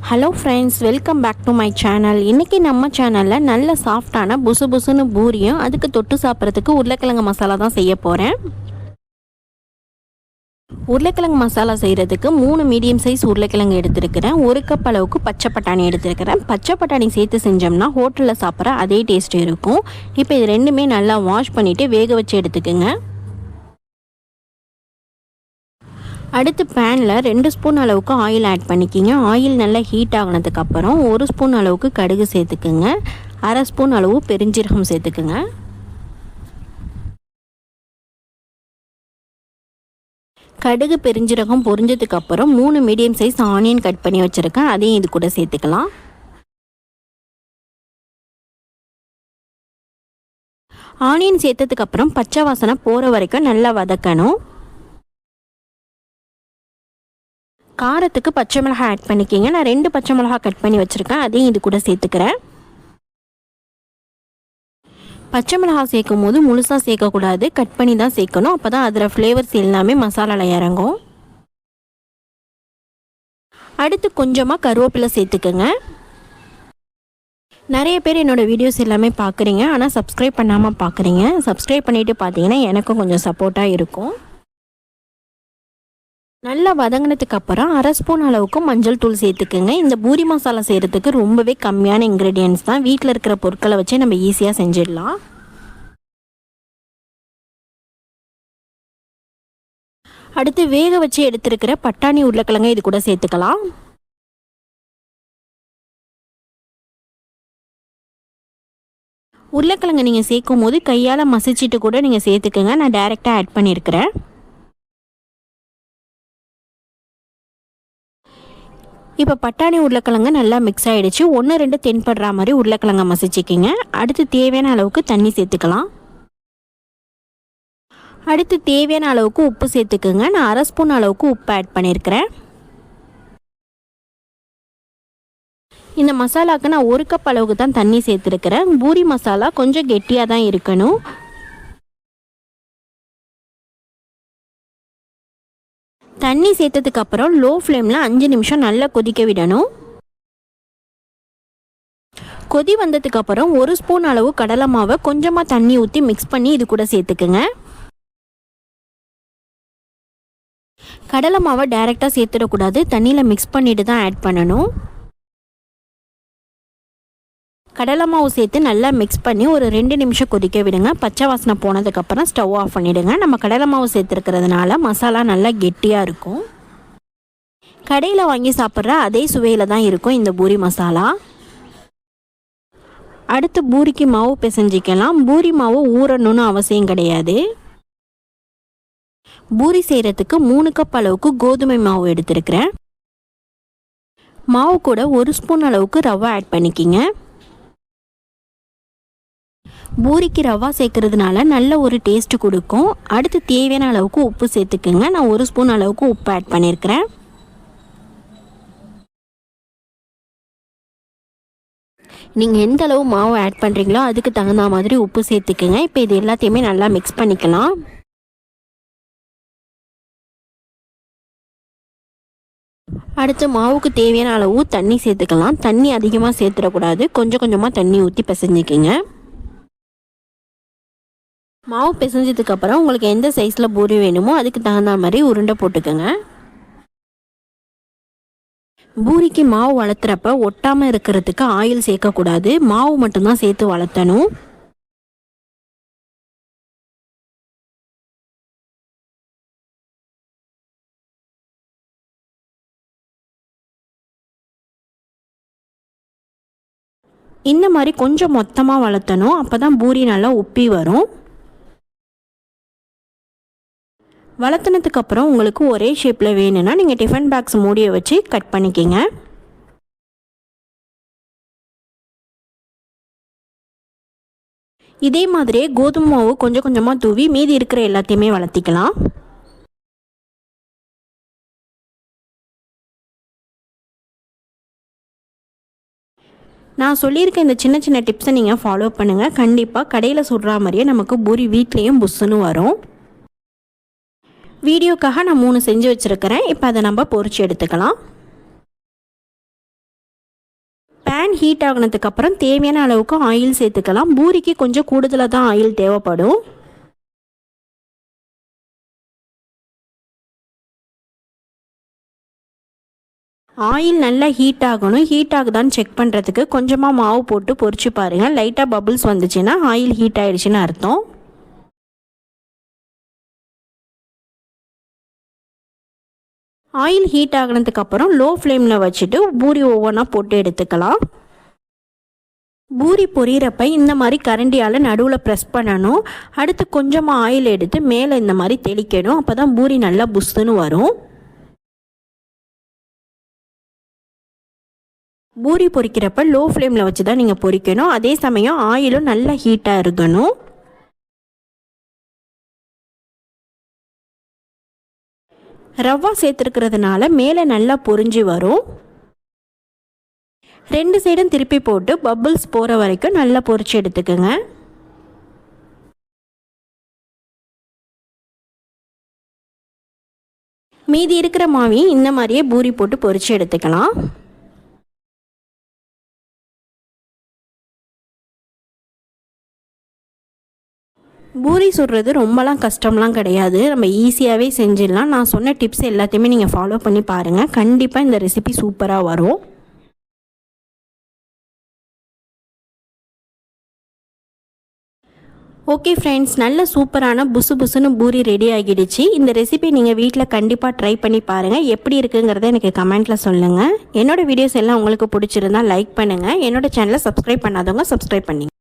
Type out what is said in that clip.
Hello friends, welcome back to my channel. இன்றைக்கி நம்ம சேனலில் நல்ல சாஃப்டான புசு புசுன்னு பூரியும் அதுக்கு தொட்டு சாப்பிட்றதுக்கு உருளைக்கிழங்கு மசாலா தான் செய்ய போகிறேன். உருளைக்கிழங்கு மசாலா செய்கிறதுக்கு 3 மீடியம் சைஸ் உருளைக்கிழங்கு எடுத்துருக்கிறேன். 1 கப் அளவுக்கு பச்சை பட்டாணி எடுத்துருக்கிறேன். பச்சை பட்டாணி சேர்த்து செஞ்சோம்னா ஹோட்டலில் சாப்பிட்ற அதே டேஸ்ட் இருக்கும். இப்போ இது ரெண்டுமே நல்லா வாஷ் பண்ணிவிட்டு வேக வச்சு எடுத்துக்கோங்க. அடுத்து பேனில் 2 ஸ்பூன் அளவுக்கு ஆயில் ஆட் பண்ணிக்கிங்க. ஆயில் நல்லா ஹீட் ஆகினதுக்கப்புறம் 1 ஸ்பூன் அளவுக்கு கடுகு சேர்த்துக்குங்க. 1/2 ஸ்பூன் அளவு பெருஞ்சீரகம் சேர்த்துக்குங்க. கடுகு பெருஞ்சீரகம் பொரிஞ்சதுக்கப்புறம் 3 மீடியம் சைஸ் ஆனியன் கட் பண்ணி வச்சுருக்கேன். அதையும் இது கூட சேர்த்துக்கலாம். ஆனியன் சேர்த்ததுக்கப்புறம் பச்சை வாசனை போகிற வரைக்கும் நல்லா வதக்கணும். காரத்துக்கு பச்சை மிளகாய் ஆட் பண்ணிக்கிங்க. நான் 2 பச்சை மிளகாய் கட் பண்ணி வச்சுருக்கேன். அதையும் இது கூட சேர்த்துக்கிறேன். பச்சை மிளகாய் சேர்க்கும் போது முழுசாக சேர்க்கக்கூடாது, கட் பண்ணி தான் சேர்க்கணும். அப்போ தான் அதில் ஃப்ளேவர்ஸ் எல்லாமே மசாலாவில் இறங்கும். அடுத்து கொஞ்சமாக கருவேப்பிலை சேர்த்துக்குங்க. நிறைய பேர் என்னோடய வீடியோஸ் எல்லாமே பார்க்குறீங்க, ஆனால் சப்ஸ்கிரைப் பண்ணாமல் பார்க்குறீங்க. சப்ஸ்கிரைப் பண்ணிவிட்டு பார்த்தீங்கன்னா எனக்கும் கொஞ்சம் சப்போர்ட்டாக இருக்கும். நல்லா வதங்கினதுக்கு அப்புறம் 1/2 ஸ்பூன் அளவுக்கு மஞ்சள் தூள் சேர்த்துக்குங்க. இந்த பூரி மசாலா செய்கிறதுக்கு ரொம்பவே கம்மியான இன்க்ரீடியன்ட்ஸ் தான். வீட்டில் இருக்கிற பொருட்களை வச்சு நம்ம ஈஸியாக செஞ்சிடலாம். அடுத்து வேக வச்சு எடுத்துருக்கிற பட்டாணி உருளைக்கிழங்கு இது கூட சேர்த்துக்கலாம். உருளைக்கிழங்கு நீங்கள் சேர்க்கும் போது கையால் மசிச்சுட்டு கூட நீங்கள் சேர்த்துக்கோங்க. நான் டைரெக்டாக ஆட் பண்ணியிருக்கிறேன். இப்போ பட்டாணி உருளைக்கிழங்கு நல்லா மிக்ஸ் ஆகிடுச்சு. 1-2 தென்படுற மாதிரி உருளைக்கிழங்க மசிச்சிக்கிங்க. அடுத்து தேவையான அளவுக்கு தண்ணி சேர்த்துக்கலாம். அடுத்து தேவையான அளவுக்கு உப்பு சேர்த்துக்குங்க. நான் 1/2 ஸ்பூன் அளவுக்கு உப்பு ஆட் பண்ணியிருக்கிறேன். இந்த மசாலாவுக்கு நான் 1 கப் அளவுக்கு தான் தண்ணி சேர்த்துருக்கிறேன். பூரி மசாலா கொஞ்சம் கெட்டியாக தான் இருக்கணும். தண்ணி சேர்த்ததுக்கப்புறம் லோ ஃப்ளேமில் 5 நிமிஷம் நல்லா கொதிக்க விடணும். கொதி வந்ததுக்கப்புறம் 1 ஸ்பூன் அளவு கடலை மாவை கொஞ்சமாக தண்ணி ஊற்றி மிக்ஸ் பண்ணி இது கூட சேர்த்துக்குங்க. கடலை மாவை டைரெக்டாக சேர்த்துடக்கூடாது, தண்ணியில் மிக்ஸ் பண்ணிட்டு தான் ஆட் பண்ணணும். கடலை மாவு சேர்த்து நல்லா மிக்ஸ் பண்ணி ஒரு 2 நிமிஷம் கொதிக்க விடுங்க. பச்சை வாசனை போனதுக்கப்புறம் ஸ்டவ் ஆஃப் பண்ணிவிடுங்க. நம்ம கடலை மாவு சேர்த்துருக்கிறதுனால மசாலா நல்லா கெட்டியாக இருக்கும். கடையில் வாங்கி சாப்பிட்ற அதே சுவையில் தான் இருக்கும் இந்த பூரி மசாலா. அடுத்து பூரிக்கு மாவு பிசைஞ்சிக்கலாம். பூரி மாவு ஊறணும்னு அவசியம் கிடையாது. பூரி செய்கிறதுக்கு 3 கப் அளவுக்கு கோதுமை மாவு எடுத்துருக்கிறேன். மாவு கூட 1 ஸ்பூன் அளவுக்கு ரவை ஆட் பண்ணிக்கிங்க. பூரிக்கு ரவா சேர்க்கறதுனால நல்ல ஒரு டேஸ்ட் கொடுக்கும். அடுத்து தேவையான அளவுக்கு உப்பு சேர்த்துக்குங்க. நான் 1 ஸ்பூன் அளவுக்கு உப்பு ஆட் பண்ணியிருக்கிறேன். நீங்கள் எந்த அளவு மாவு ஆட் பண்ணுறீங்களோ அதுக்கு தகுந்த மாதிரி உப்பு சேர்த்துக்குங்க. இப்போ இது எல்லாத்தையுமே நல்லா மிக்ஸ் பண்ணிக்கலாம். அடுத்து மாவுக்கு தேவையான அளவு தண்ணி சேர்த்துக்கலாம். தண்ணி அதிகமாக சேர்த்துடக்கூடாது, கொஞ்சம் கொஞ்சமாக தண்ணி ஊற்றி பிசைஞ்சிக்கிங்க. மாவு பிசைஞ்சதுக்கப்புறம் உங்களுக்கு எந்த சைஸில் பூரி வேணுமோ அதுக்கு தகுந்த மாதிரி உருண்டை போட்டுக்கோங்க. பூரிக்கு மாவு வளர்த்துறப்ப ஒட்டாமல் இருக்கிறதுக்கு ஆயில் சேர்க்கக்கூடாது, மாவு மட்டும்தான் சேர்த்து வளர்த்தணும். இந்த மாதிரி கொஞ்சம் மொத்தமாக வளர்த்தணும், அப்போ தான் பூரி நல்லா உப்பி வரும். வளர்த்துனதுக்கப்புறம் உங்களுக்கு ஒரே ஷேப்பில் வேணும்னா நீங்கள் டிஃபன் பாக்ஸ் மூடியை வச்சு கட் பண்ணிக்கிங்க. இதே மாதிரியே கோதுமை மாவு கொஞ்சம் கொஞ்சமாக தூவி மீதி இருக்கிற எல்லாத்தையுமே வளர்த்திக்கலாம். நான் சொல்லியிருக்க இந்த சின்ன சின்ன டிப்ஸை நீங்கள் ஃபாலோ பண்ணுங்கள். கண்டிப்பாக கடையில் சுடுற மாதிரியே நமக்கு பூரி வீட்லேயும் புஷ்ஷுன்னு வரும். வீடியோக்காக நான் 3 செஞ்சு வச்சுருக்கிறேன். இப்போ அதை நம்ம பொரிச்சு எடுத்துக்கலாம். பேன் ஹீட் ஆகினதுக்கப்புறம் தேவையான அளவுக்கு ஆயில் சேர்த்துக்கலாம். பூரிக்கு கொஞ்சம் கூடுதலாக தான் ஆயில் தேவைப்படும். ஆயில் நல்லா ஹீட் ஆகணும். ஹீட் ஆகுதான்னு செக் பண்ணுறதுக்கு கொஞ்சமாக மாவு போட்டு பொரிச்சு பாருங்கள். லைட்டாக பபிள்ஸ் வந்துச்சுன்னா ஆயில் ஹீட் ஆகிடுச்சின்னு அர்த்தம். ஆயில் ஹீட் ஆகினதுக்கப்புறம் லோ ஃப்ளேமில் வச்சுட்டு பூரி ஒவ்வொன்றா போட்டு எடுத்துக்கலாம். பூரி பொரியிறப்ப இந்த மாதிரி கரண்டியால் நடுவில் ப்ரெஸ் பண்ணணும். அடுத்து கொஞ்சமாக ஆயில் எடுத்து மேலே இந்த மாதிரி தெளிக்கணும். அப்போ தான் பூரி நல்லா புஷ்ஷுன்னு வரும். பூரி பொரிக்கிறப்ப லோ ஃப்ளேமில் வச்சு தான் நீங்கள் பொரிக்கணும். அதே சமயம் ஆயிலும் நல்லா ஹீட்டாக இருக்கணும். ரவா சேர்த்துருக்கிறதுனால மேலே நல்லா பொரிஞ்சு வரும். 2 சைடும் திருப்பி போட்டு பபிள்ஸ் போகிற வரைக்கும் நல்லா பொரிச்சு எடுத்துக்கோங்க. மீதி இருக்கிற மாவையும் இந்த மாதிரியே பூரி போட்டு பொரிச்சு எடுத்துக்கலாம். பூரி சுடுறது ரொம்பலாம் கஷ்டம்லாம் கிடையாது. நம்ம ஈஸியாகவே செஞ்சிடலாம். நான் சொன்ன டிப்ஸ் எல்லாத்தையுமே நீங்கள் ஃபாலோ பண்ணி பாருங்கள். கண்டிப்பாக இந்த ரெசிபி சூப்பராக வரும். ஓகே ஃப்ரெண்ட்ஸ், நல்ல சூப்பரான புசு புசுன்னு பூரி ரெடி ஆகிடுச்சு. இந்த ரெசிபி நீங்கள் வீட்டில் கண்டிப்பாக ட்ரை பண்ணி பாருங்கள். எப்படி இருக்குங்கிறத எனக்கு கமெண்ட்டில் சொல்லுங்கள். என்னோடய வீடியோஸ் எல்லாம் உங்களுக்கு பிடிச்சிருந்தா லைக் பண்ணுங்கள். என்னோடய சேனலை சப்ஸ்கிரைப் பண்ணாதவங்க சப்ஸ்கிரைப் பண்ணிங்க.